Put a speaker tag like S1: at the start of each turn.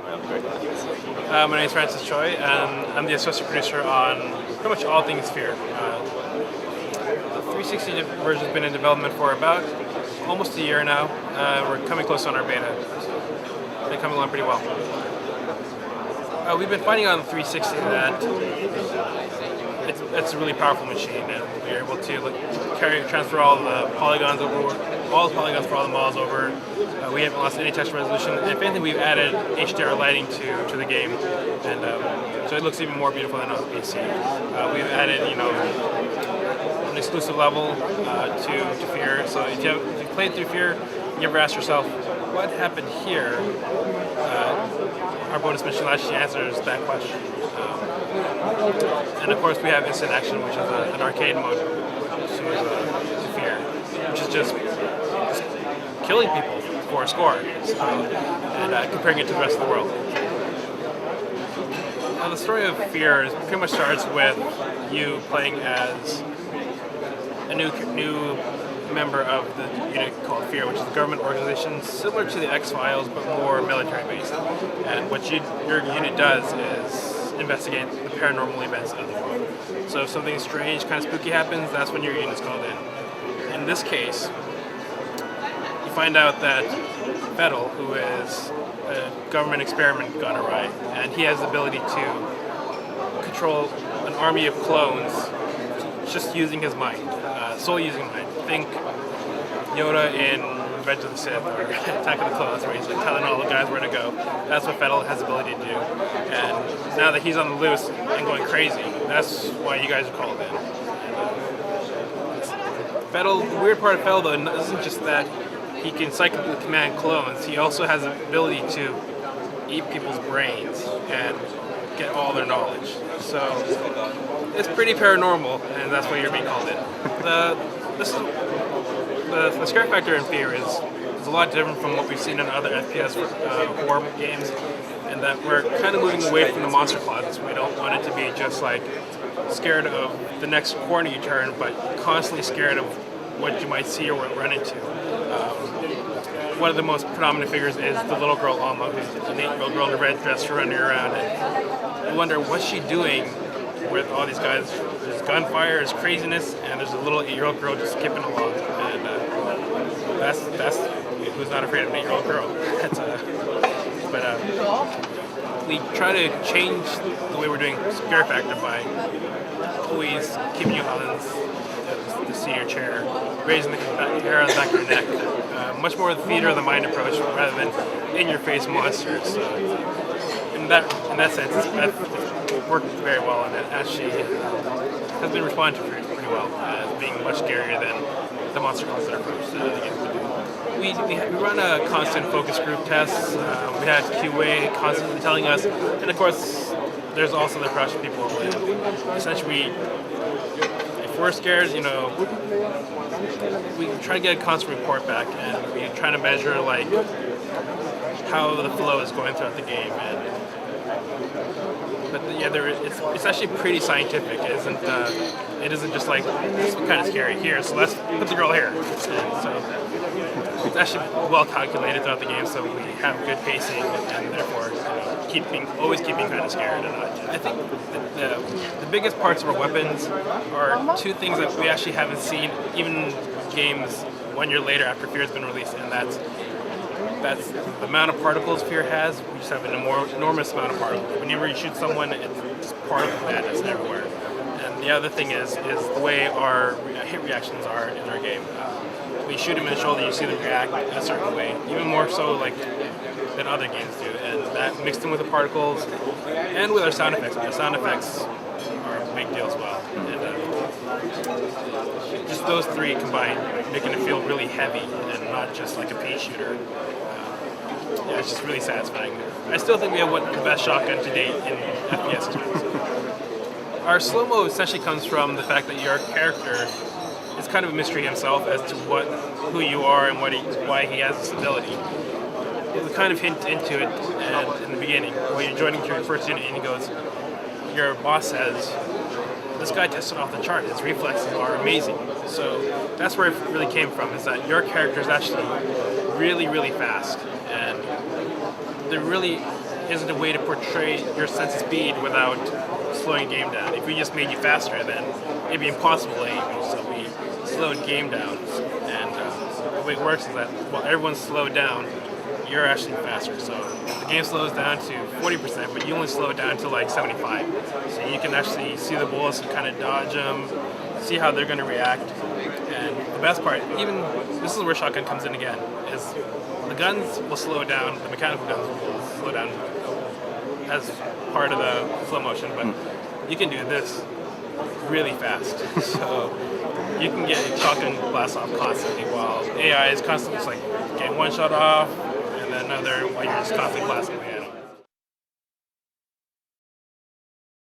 S1: My name is Francis Choi, and I'm the associate producer on pretty much all things F.E.A.R. The 360 version has been in development for about almost a year now. We're coming close on our beta. It's been coming along pretty well. We've been finding on the 360 that it's a really powerful machine, and we're able to transfer all the polygons over, all the polygons for all the models over. We haven't lost any texture resolution. If anything, we've added HDR lighting to the game, and so it looks even more beautiful than on the PC. We've added, an exclusive level to F.E.A.R. So if you played through F.E.A.R, you ever ask yourself, what happened here? Our bonus mission actually answers that question. And of course we have instant action, which is an arcade mode to F.E.A.R, which is just killing people for a score, and comparing it to the rest of the world. Now the story of F.E.A.R pretty much starts with you playing as a new member of the unit called F.E.A.R, which is a government organization similar to the X-Files but more military-based. And what your unit does is investigate the paranormal events of the world. So if something strange, kind of spooky happens, that's when your unit's called in. In this case, you find out that Vettel, who is a government experiment gone awry, and he has the ability to control an army of clones just using his mind, solely using mind. Think Yoda in Revenge of the Sith or Attack of the Clones, where he's telling all the guys where to go. That's what Vettel has the ability to do. And now that he's on the loose and going crazy, that's why you guys are called in. Vettel, the weird part of Vettel though isn't just that he can psychically command clones, he also has the ability to eat people's brains and get all their knowledge. So it's pretty paranormal, and that's why you're being called in. The scare factor in F.E.A.R is a lot different from what we've seen in other FPS horror games, and that we're kind of moving away from the monster closets. We don't want it to be just like scared of the next corner you turn, but constantly scared of what you might see or run into. One of the most predominant figures is the little girl Alma, who's an 8-year-old girl in a red dress running around, and you wonder what's she doing with all these guys. There's gunfire, there's craziness, and there's a little 8-year-old girl just skipping along. And that's who's not afraid of an 8-year-old girl. But we try to change the way we're doing scare factor by always keeping you on the seat of your chair, raising the hair on the back of your neck. Much more the theater of the mind approach rather than in-your-face monsters. In that sense, it's worked very well, and it actually has been responded to pretty well, as being much scarier than the monster closet approach that other games do. We run a constant focus group tests. We had QA constantly telling us, and of course, there's also the production people. Essentially, if we're scared, we try to get a constant report back, and we try to measure how the flow is going throughout the game. But yeah, it's actually pretty scientific. It isn't just like, this is kind of scary here, so let's put the girl here. And so it's actually well calculated throughout the game, so we have good pacing, and therefore always keeping kind of scared. And I think the biggest parts of our weapons are two things that we actually haven't seen even games 1 year later after F.E.A.R has been released, and that's the amount of particles F.E.A.R has. We just have an enormous amount of particles. Whenever you shoot someone, it's particle madness everywhere. And the other thing is the way our hit reactions are in our game. We shoot them in the shoulder, you see them react in a certain way, even more so than other games do. And that mixed in with the particles and with our sound effects. Our sound effects are a big deal as well. And just those three combined, making it feel really heavy and not just like a pea shooter. Yeah, it's just really satisfying. I still think we have the best shotgun to date in FPS experience. Our slow-mo essentially comes from the fact that your character is kind of a mystery himself as to who you are and why he has this ability. We kind of hint into it in the beginning, when you're joining your first unit, and your boss says, this guy tested off the chart, his reflexes are amazing. So that's where it really came from, is that your character is actually really, really fast. And they're really isn't a way to portray your sense of speed without slowing game down. If we just made you faster, then it'd be impossible to aim you. So we slowed game down, and the way it works is that while everyone's slowed down, you're actually faster. So the game slows down to 40%, but you only slow it down to like 75. So you can actually see the bullets and kind of dodge them, see how they're going to react. And the best part, even this is where shotgun comes in again, is the guns will slow down, the mechanical guns will slow down as part of the slow motion, but you can do this really fast. So you can get shotgun blasts off constantly while AI is constantly just like getting one shot off and then another while you're just constantly blasting away.